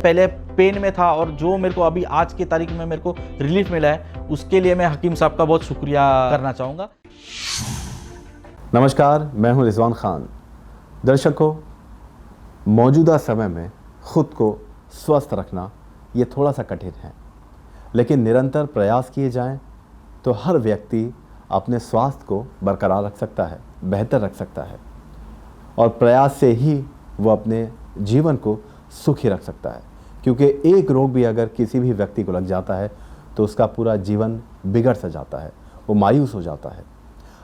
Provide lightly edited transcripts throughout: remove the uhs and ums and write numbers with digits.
पहले पेन में था और जो मेरे को अभी आज की तारीख में मेरे को रिलीफ मिला है, उसके लिए मैं हकीम साहब का बहुत शुक्रिया करना चाहूँगा। नमस्कार, मैं हूं रिजवान खान। दर्शकों, मौजूदा समय में खुद को स्वस्थ रखना ये थोड़ा सा कठिन है, लेकिन निरंतर प्रयास किए जाएं तो हर व्यक्ति अपने स्वास्थ्य को बरकरार रख सकता है, बेहतर रख सकता है, और प्रयास से ही वो अपने जीवन को सुखी रख सकता है। क्योंकि एक रोग भी अगर किसी भी व्यक्ति को लग जाता है तो उसका पूरा जीवन बिगड़ सा जाता है, वो मायूस हो जाता है।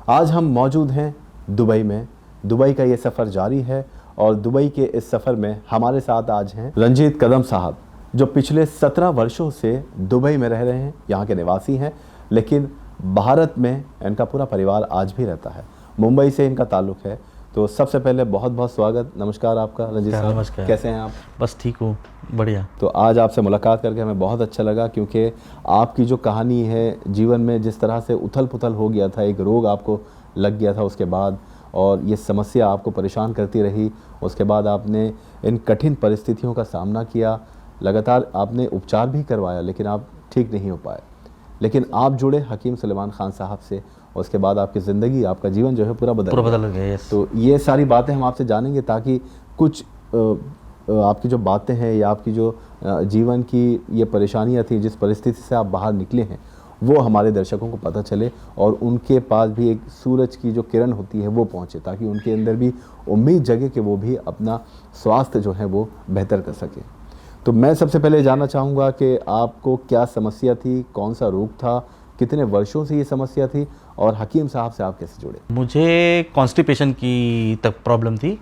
आज हम मौजूद हैं दुबई में। दुबई का ये सफ़र जारी है और दुबई के इस सफ़र में हमारे साथ आज हैं रंजीत कदम साहब, जो पिछले 17 वर्षों से दुबई में रह रहे हैं, यहाँ के निवासी हैं, लेकिन भारत में इनका पूरा परिवार आज भी रहता है। मुंबई से इनका ताल्लुक़ है। तो सबसे पहले बहुत बहुत स्वागत, नमस्कार आपका रंजीत साहब। नमस्कार। कैसे हैं आप? बस ठीक हूँ, बढ़िया। तो आज आपसे मुलाकात करके हमें बहुत अच्छा लगा, क्योंकि आपकी जो कहानी है जीवन में, जिस तरह से उथल पुथल हो गया था, एक रोग आपको लग गया था उसके बाद, और ये समस्या आपको परेशान करती रही, उसके बाद आपने इन कठिन परिस्थितियों का सामना किया, लगातार आपने उपचार भी करवाया, लेकिन आप ठीक नहीं हो पाए। लेकिन आप जुड़े हकीम सुलेमान खान साहब से, उसके बाद आपकी ज़िंदगी, आपका जीवन जो है पूरा बदल गया। तो ये सारी बातें हम आपसे जानेंगे, ताकि कुछ आपकी जो बातें हैं या आपकी जो जीवन की ये परेशानियां थी, जिस परिस्थिति से आप बाहर निकले हैं, वो हमारे दर्शकों को पता चले और उनके पास भी एक सूरज की जो किरण होती है वो पहुंचे, ताकि उनके अंदर भी उम्मीद जगे कि वो भी अपना स्वास्थ्य जो है वो बेहतर कर सके। तो मैं सबसे पहले जानना चाहूँगा कि आपको क्या समस्या थी, कौन सा रोग था, कितने वर्षों से ये समस्या थी, और हकीम साहब से आप कैसे जुड़े? मुझे कॉन्स्टिपेशन की तक प्रॉब्लम थी।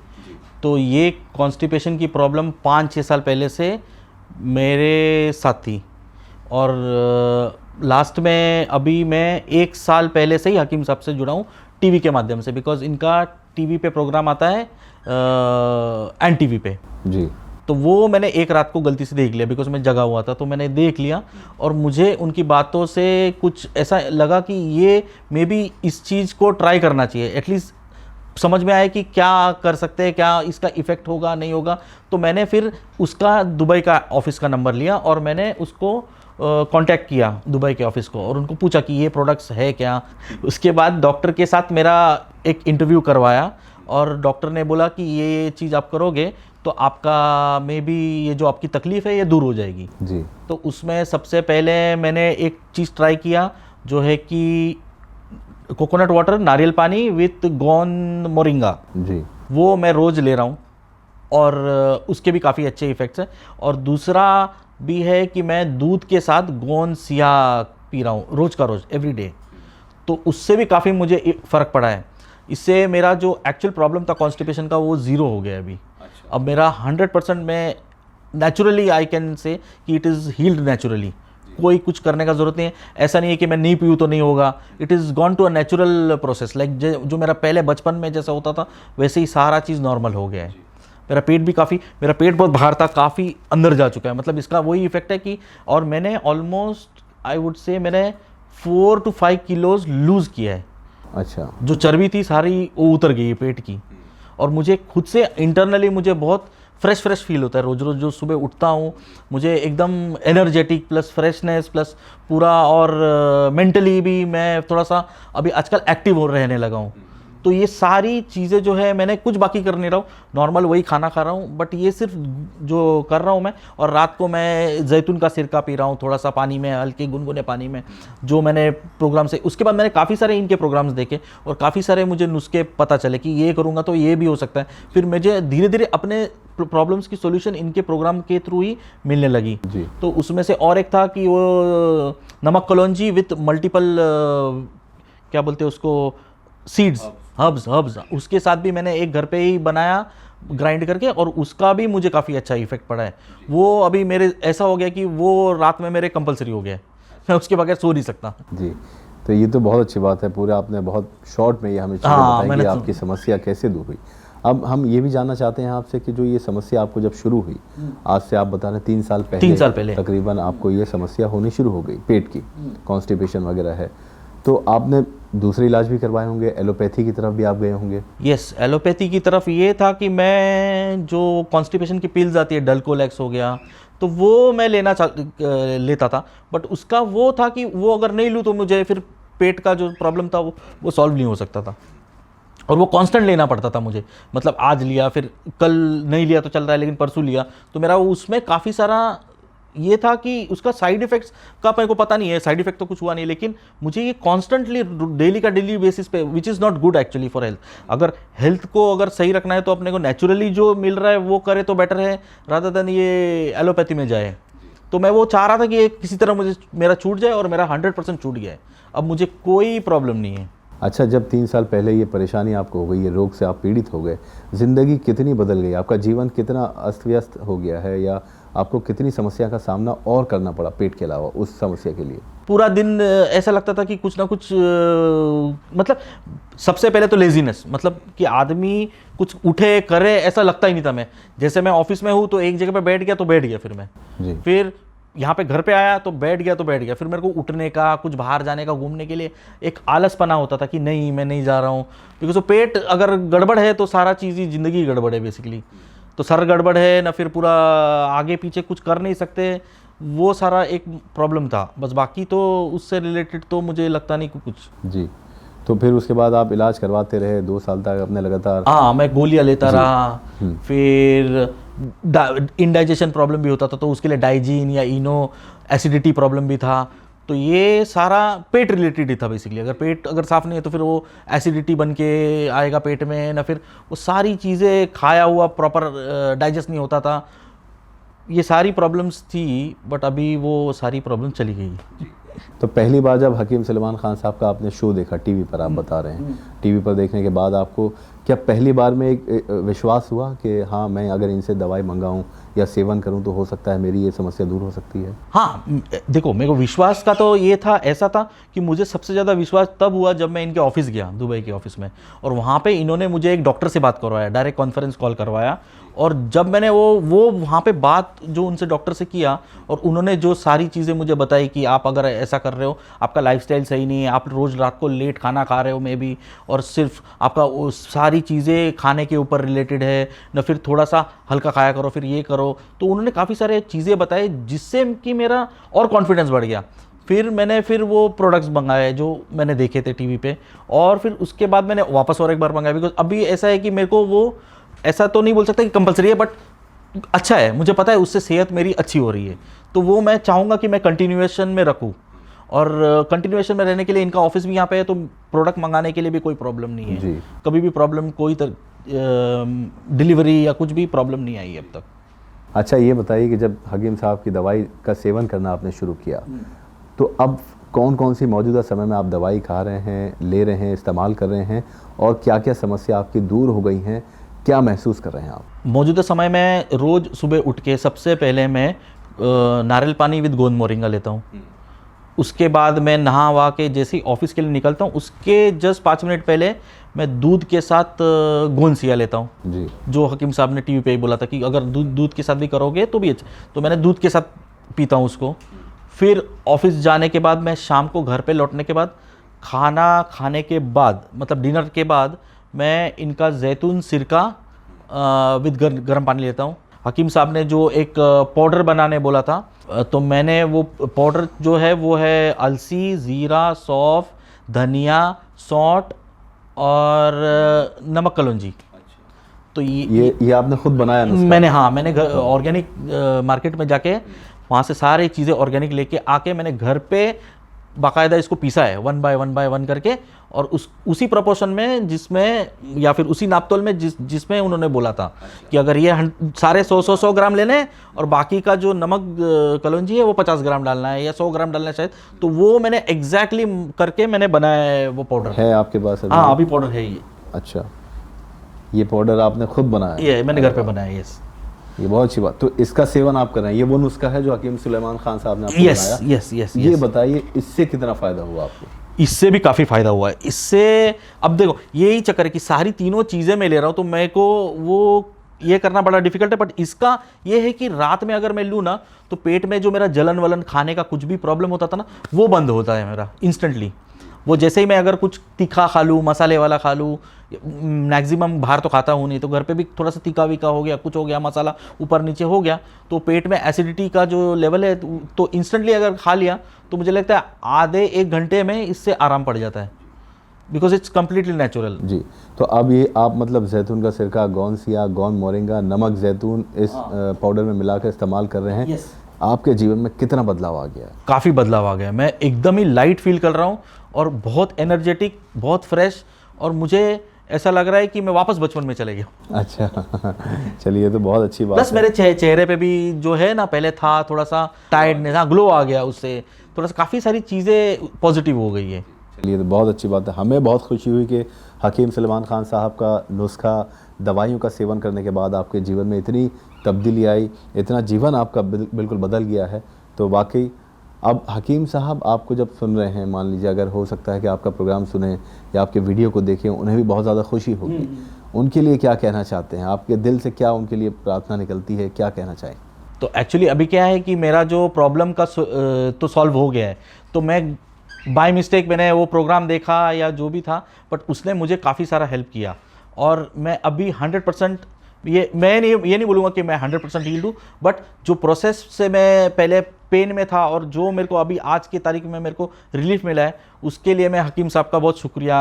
तो ये कॉन्स्टिपेशन की प्रॉब्लम 5-6 साल पहले से मेरे साथ थी, और लास्ट में अभी मैं 1 साल पहले से ही हकीम साहब से जुड़ा हूँ टीवी के माध्यम से, बिकॉज इनका टीवी पे प्रोग्राम आता है एन टीवी पे जी। तो वो मैंने एक रात को गलती से देख लिया, बिकॉज मैं जगा हुआ था, तो मैंने देख लिया और मुझे उनकी बातों से कुछ ऐसा लगा कि ये मे बी इस चीज़ को ट्राई करना चाहिए, एटलीस्ट समझ में आए कि क्या कर सकते हैं, क्या इसका इफ़ेक्ट होगा नहीं होगा। तो मैंने फिर उसका दुबई का ऑफिस का नंबर लिया और मैंने उसको कांटेक्ट किया दुबई के ऑफिस को, और उनको पूछा कि ये प्रोडक्ट्स है क्या। उसके बाद डॉक्टर के साथ मेरा एक इंटरव्यू करवाया, और डॉक्टर ने बोला कि ये चीज़ आप करोगे तो आपका मे बी ये जो आपकी तकलीफ़ है ये दूर हो जाएगी जी। तो उसमें सबसे पहले मैंने एक चीज़ ट्राई किया, जो है कि कोकोनट वाटर, नारियल पानी विथ गोन मोरिंगा जी, वो मैं रोज़ ले रहा हूँ, और उसके भी काफ़ी अच्छे इफ़ेक्ट्स हैं। और दूसरा भी है कि मैं दूध के साथ गोन सिया पी रहा हूँ रोज़ का रोज़, एवरी डे। तो उससे भी काफ़ी मुझे फ़र्क पड़ा है। इससे मेरा जो एक्चुअल प्रॉब्लम था कॉन्स्टिपेशन का, वो ज़ीरो हो गया अभी। अब मेरा 100% में नेचुरली आई कैन से कि इट इज़ हील्ड नेचुरली। कोई कुछ करने का ज़रूरत नहीं है। ऐसा नहीं है कि मैं नहीं पीऊँ तो नहीं होगा। It is gone to a natural process, like जो मेरा पहले बचपन में जैसा होता था वैसे ही सारा चीज़ नॉर्मल हो गया है। मेरा पेट बहुत बाहर था, काफ़ी अंदर जा चुका है। मतलब इसका वही इफेक्ट है कि, और मैंने ऑलमोस्ट आई वुड से मैंने 4 to 5 किलोज लूज़ किया है। अच्छा। जो चर्बी थी सारी वो उतर गई है पेट की, और मुझे खुद से इंटरनली मुझे बहुत फ्रेश फील होता है। रोज़ रोज़ जो सुबह उठता हूँ मुझे एकदम एनर्जेटिक प्लस फ्रेशनेस प्लस पूरा, और मेंटली भी मैं थोड़ा सा अभी आजकल एक्टिव हो रहने लगा हूँ। तो ये सारी चीज़ें जो है मैंने कुछ बाकी कर नहीं रहा हूँ, नॉर्मल वही खाना खा रहा हूँ, बट ये सिर्फ जो कर रहा हूँ मैं। और रात को मैं जैतून का सिरका पी रहा हूँ थोड़ा सा पानी में, हल्के गुनगुने पानी में, जो मैंने प्रोग्राम से। उसके बाद मैंने काफ़ी सारे इनके प्रोग्राम्स देखे और काफ़ी सारे मुझे नुस्खे पता चले कि ये करूँगा तो ये भी हो सकता है। फिर मुझे धीरे धीरे अपने प्रॉब्लम्स की सोल्यूशन इनके प्रोग्राम के थ्रू ही मिलने लगी जी। तो उसमें से और एक था कि वो नमक कलौंजी विथ मल्टीपल क्या बोलते हैं उसको, सीड्स, हर्ब्स, उसके साथ भी मैंने एक घर पे ही बनाया ग्राइंड करके, और उसका भी मुझे काफ़ी अच्छा इफेक्ट पड़ा है। वो अभी मेरे ऐसा हो गया कि वो रात में मेरे कंपलसरी हो गया है, मैं उसके बगैर सो नहीं सकता जी। तो ये तो बहुत अच्छी बात है, पूरे आपने बहुत शॉर्ट में ये हमें चीज़ें बताई कि आपकी समस्या कैसे दूर हुई। अब हम ये भी जानना चाहते हैं आपसे कि जो ये समस्या आपको जब शुरू हुई, आज से आप बता रहे 3 साल पहले तकरीबन आपको ये समस्या होनी शुरू हो गई, पेट की कॉन्स्टिपेशन वगैरह है, तो आपने दूसरे इलाज भी करवाए होंगे, एलोपैथी की तरफ भी आप गए होंगे? यस, एलोपैथी की तरफ ये था कि मैं जो कॉन्स्टिपेशन की पिल्स आती है, डल्कोलेक्स हो गया, तो वो मैं लेता था, बट उसका वो था कि वो अगर नहीं लूँ तो मुझे फिर पेट का जो प्रॉब्लम था वो सॉल्व नहीं हो सकता था, और वो कांस्टेंट लेना पड़ता था मुझे। मतलब आज लिया, फिर कल नहीं लिया तो चल रहा है, लेकिन परसों लिया, तो मेरा उसमें काफ़ी सारा ये था कि उसका साइड इफेक्ट्स का मेरे को पता नहीं है, साइड इफेक्ट तो कुछ हुआ नहीं, लेकिन मुझे ये कॉन्स्टेंटली डेली बेसिस पे, which is not good actually for health. अगर हेल्थ को अगर सही रखना है तो अपने को नेचुरली जो मिल रहा है वो करे तो बेटर है, रादर देन ये एलोपैथी में जाए। तो मैं वो चाह रहा था कि किसी तरह मुझे मेरा छूट जाए, और मेरा 100% छूट गया है, अब मुझे कोई प्रॉब्लम नहीं है। अच्छा, जब 3 साल पहले ये परेशानी आपको हो गई, ये रोग से आप पीड़ित हो गए, ज़िंदगी कितनी बदल गई, आपका जीवन कितना अस्त व्यस्त हो गया है, या आपको कितनी समस्या का सामना और करना पड़ा पेट के अलावा उस समस्या के लिए? पूरा दिन ऐसा लगता था कि कुछ ना कुछ मतलब सबसे पहले तो लेजीनेस, मतलब कि आदमी कुछ उठे करे ऐसा लगता ही नहीं था। मैं जैसे मैं ऑफिस में हूँ तो एक जगह पे बैठ गया तो बैठ गया, फिर मैं जी। फिर यहाँ पे घर पे आया तो बैठ गया तो बैठ गया, फिर मेरे को उठने का, कुछ बाहर जाने का, घूमने के लिए एक आलसपना होता था कि नहीं मैं नहीं जा रहा हूँ, बिकॉज वो पेट अगर गड़बड़ है तो सारा चीज़ ही ज़िंदगी गड़बड़ है बेसिकली। तो सर गड़बड़ है ना, फिर पूरा आगे पीछे कुछ कर नहीं सकते, वो सारा एक प्रॉब्लम था बस। बाकी तो उससे रिलेटेड तो मुझे लगता नहीं कुछ। जी, तो फिर उसके बाद आप इलाज करवाते रहे 2 साल तक अपने लगातार? हाँ, मैं गोलियाँ लेता रहा, फिर इंडाइजेशन प्रॉब्लम भी होता था तो उसके लिए डाइजीन या इनो, एसिडिटी प्रॉब्लम भी था। तो ये सारा पेट रिलेटेड ही था बेसिकली। अगर पेट अगर साफ़ नहीं है तो फिर वो एसिडिटी बन के आएगा पेट में, ना फिर वो सारी चीज़ें खाया हुआ प्रॉपर डाइजेस्ट नहीं होता था। ये सारी प्रॉब्लम्स थी, बट अभी वो सारी प्रॉब्लम चली गई। तो पहली बार जब हकीम सलेमान खान साहब का आपने शो देखा टीवी पर, आप बता रहे हैं, टीवी पर देखने के बाद आपको क्या पहली बार में एक विश्वास हुआ कि हाँ, मैं अगर इनसे दवाई मंगाऊं या सेवन करूं तो हो सकता है मेरी ये समस्या दूर हो सकती है? हाँ, देखो मेरे को विश्वास का तो ये था, ऐसा था कि मुझे सबसे ज़्यादा विश्वास तब हुआ जब मैं इनके ऑफिस गया, दुबई के ऑफिस में, और वहाँ पे इन्होंने मुझे एक डॉक्टर से बात करवाया, डायरेक्ट कॉन्फ्रेंस कॉल करवाया। और जब मैंने वो वहाँ पे बात जो उनसे डॉक्टर से किया, और उन्होंने जो सारी चीज़ें मुझे बताई कि आप अगर ऐसा कर रहे हो, आपका लाइफस्टाइल सही नहीं है, आप रोज़ रात को लेट खाना खा रहे हो मे बी, और सिर्फ आपका वो सारी चीज़ें खाने के ऊपर रिलेटेड है ना, फिर थोड़ा सा हल्का खाया करो, फिर ये करो। तो उन्होंने काफ़ी सारे चीज़ें बताई जिससे कि मेरा और कॉन्फिडेंस बढ़ गया। फिर मैंने वो प्रोडक्ट्स मंगाए जो मैंने देखे थे टीवी पे, और फिर उसके बाद मैंने वापस और एक बार मंगाया, बिकॉज अभी ऐसा है कि मेरे को वो ऐसा तो नहीं बोल सकता कि कंपलसरी है, बट अच्छा है, मुझे पता है उससे सेहत मेरी अच्छी हो रही है। तो वो मैं चाहूँगा कि मैं कंटिन्यूएशन में रखूँ, और कंटिन्यूएशन में रहने के लिए इनका ऑफिस भी यहाँ पे है, तो प्रोडक्ट मंगाने के लिए भी कोई प्रॉब्लम नहीं है जी। कभी भी प्रॉब्लम, कोई डिलीवरी या कुछ भी प्रॉब्लम नहीं आई अब तक। अच्छा, ये बताइए कि जब हकीम साहब की दवाई का सेवन करना आपने शुरू किया, तो अब कौन कौन सी मौजूदा समय में आप दवाई खा रहे हैं, ले रहे हैं, इस्तेमाल कर रहे हैं, और क्या क्या समस्या आपकी दूर हो गई हैं, क्या महसूस कर रहे हैं आप? मौजूदा समय में रोज़ सुबह उठ के सबसे पहले मैं नारियल पानी विद गोंद मोरिंगा लेता हूँ। उसके बाद मैं नहा वहा के जैसे ही ऑफिस के लिए निकलता हूँ, उसके जस्ट 5 मिनट पहले मैं दूध के साथ गोंद सिया लेता हूँ जी। जो हकीम साहब ने टीवी पे ही बोला था कि अगर दूध के साथ भी करोगे तो भी अच्छा। तो मैंने दूध के साथ पीता हूँ उसको। फिर ऑफिस जाने के बाद मैं शाम को घर पे लौटने के बाद, खाना खाने के बाद, मतलब डिनर के बाद, मैं इनका जैतून सिरका विद गर्म पानी लेता हूँ। हकीम साहब ने जो एक पाउडर बनाने बोला था, तो मैंने वो पाउडर जो है वो है अलसी, ज़ीरा, सौंफ, धनिया, सौंठ और नमक कलौंजी। तो ये आपने खुद बनाया नुस्खा? मैंने घर ऑर्गेनिक मार्केट में जाके वहाँ से सारी चीज़ें ऑर्गेनिक लेके आके मैंने घर पे बाकायदा इसको पीसा है 1 बाय 1 करके, और उसी प्रोपोर्शन में जिसमें, या फिर उसी नापतोल में जिसमें उन्होंने बोला था कि अगर ये सारे 100 ग्राम लेने, और बाकी का जो नमक कलौंजी है वो 50 ग्राम डालना है या 100 ग्राम डालना है शायद। तो वो मैंने एग्जैक्टली करके मैंने बनाया है वो पाउडर। है आपके पास अभी? हाँ, अभी पाउडर है ये। अच्छा, ये पाउडर आपने खुद बनाया? ये मैंने घर पे बनाया। यस, ये बहुत अच्छी बात। तो इसका सेवन आप कर रहे हैं, ये वो नुस्खा है जो हकीम सुलेमान खान साहब ने आपको बताया? यस। ये बताइए, इससे कितना फायदा हुआ आपको? इससे भी काफ़ी फ़ायदा हुआ है। इससे अब देखो यही चक्कर है कि सारी तीनों चीज़ें मैं ले रहा हूँ, तो मेरे को वो ये करना बड़ा डिफिकल्ट है। बट इसका ये है कि रात में अगर मैं लूँ ना, तो पेट में जो मेरा जलन वलन, खाने का कुछ भी प्रॉब्लम होता था ना, वो बंद होता है मेरा इंस्टेंटली। वो जैसे ही मैं अगर कुछ तीखा खा लूँ, मसाले वाला खा लूँ, मैक्सिमम बाहर तो खाता हूँ नहीं, तो घर पे भी थोड़ा सा तीखा वीखा हो गया, कुछ हो गया, मसाला ऊपर नीचे हो गया, तो पेट में एसिडिटी का जो लेवल है तो इंस्टेंटली अगर खा लिया तो मुझे लगता है आधे 1 घंटे में इससे आराम पड़ जाता है, बिकॉज इट्स कम्प्लीटली नेचुरल। जी, तो अब ये आप मतलब जैतून का सिरका, गोंद सिया, गोंद मोरिंगा, नमक, जैतून इस पाउडर में मिलाकर इस्तेमाल कर रहे हैं। आपके जीवन में कितना बदलाव आ गया? काफ़ी बदलाव आ गया, मैं एकदम ही लाइट फील कर रहा हूँ और बहुत एनर्जेटिक, बहुत फ्रेश, और मुझे ऐसा लग रहा है कि मैं वापस बचपन में चले गया। अच्छा चलिए, ये तो बहुत अच्छी बात प्लस है। मेरे चेहरे पे भी जो है ना, पहले था थोड़ा सा टायर्डनेस, हाँ ग्लो आ गया, उससे थोड़ा सा काफ़ी सारी चीज़ें पॉजिटिव हो गई है। चलिए, तो बहुत अच्छी बात है। हमें बहुत खुशी हुई कि हकीम सलमान खान साहब का नुस्खा, दवाइयों का सेवन करने के बाद आपके जीवन में इतनी तब्दीली आई, इतना जीवन आपका बिल्कुल बदल गया है। तो वाकई अब हकीम साहब आपको जब सुन रहे हैं, मान लीजिए अगर हो सकता है कि आपका प्रोग्राम सुने या आपके वीडियो को देखें, उन्हें भी बहुत ज़्यादा खुशी होगी। उनके लिए क्या कहना चाहते हैं? आपके दिल से क्या उनके लिए प्रार्थना निकलती है, क्या कहना चाहें? तो एक्चुअली अभी क्या है कि मेरा जो प्रॉब्लम का तो सॉल्व हो गया है, तो मैं बाय मिस्टेक मैंने वो प्रोग्राम देखा या जो भी था, बट उसने मुझे काफ़ी सारा हेल्प किया, और मैं अभी 100% ये नहीं बोलूँगा कि मैं 100% हील्ड हूँ, बट जो प्रोसेस से मैं पहले पेन में था और जो मेरे को अभी आज की तारीख में मेरे को रिलीफ मिला है, उसके लिए मैं हकीम साहब का बहुत शुक्रिया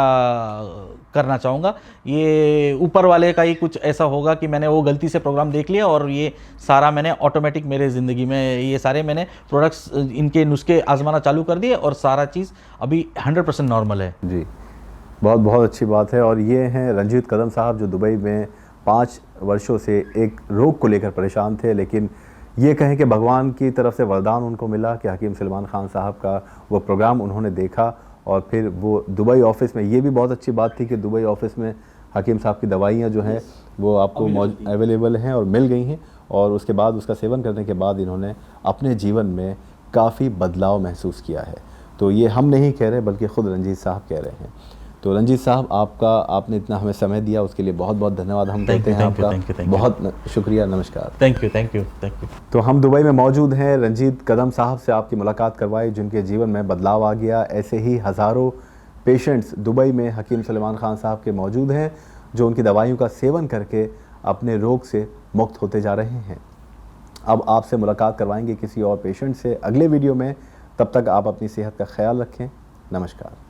करना चाहूँगा। ये ऊपर वाले का ही कुछ ऐसा होगा कि मैंने वो गलती से प्रोग्राम देख लिया और ये सारा मैंने ऑटोमेटिक मेरे ज़िंदगी में ये सारे मैंने प्रोडक्ट्स, इनके नुस्खे आजमाना चालू कर दिए और सारा चीज़ अभी 100% नॉर्मल है। जी, बहुत बहुत अच्छी बात है। और ये हैं रंजीत कदम साहब, जो दुबई में 5 वर्षों से एक रोग को लेकर परेशान थे, लेकिन ये कहें कि भगवान की तरफ से वरदान उनको मिला कि हकीम सलमान खान साहब का वो प्रोग्राम उन्होंने देखा, और फिर वो दुबई ऑफ़िस में, ये भी बहुत अच्छी बात थी कि दुबई ऑफ़िस में हकीम साहब की दवाइयाँ जो हैं वो आपको अवेलेबल हैं और मिल गई हैं, और उसके बाद उसका सेवन करने के बाद इन्होंने अपने जीवन में काफ़ी बदलाव महसूस किया है। तो ये हम नहीं कह रहे, बल्कि ख़ुद रंजीत साहब कह रहे हैं। तो रंजीत साहब, आपने इतना हमें समय दिया, उसके लिए बहुत बहुत धन्यवाद हम कहते हैं आपका। बहुत शुक्रिया, नमस्कार। Thank you. तो हम दुबई में मौजूद हैं, रंजीत कदम साहब से आपकी मुलाकात करवाई, जिनके जीवन में बदलाव आ गया। ऐसे ही हज़ारों पेशेंट्स दुबई में हकीम सलमान खान साहब के मौजूद हैं, जो उनकी दवाइयों का सेवन करके अपने रोग से मुक्त होते जा रहे हैं। अब आपसे मुलाकात करवाएंगे किसी और पेशेंट से अगले वीडियो में। तब तक आप अपनी सेहत का ख्याल रखें। नमस्कार।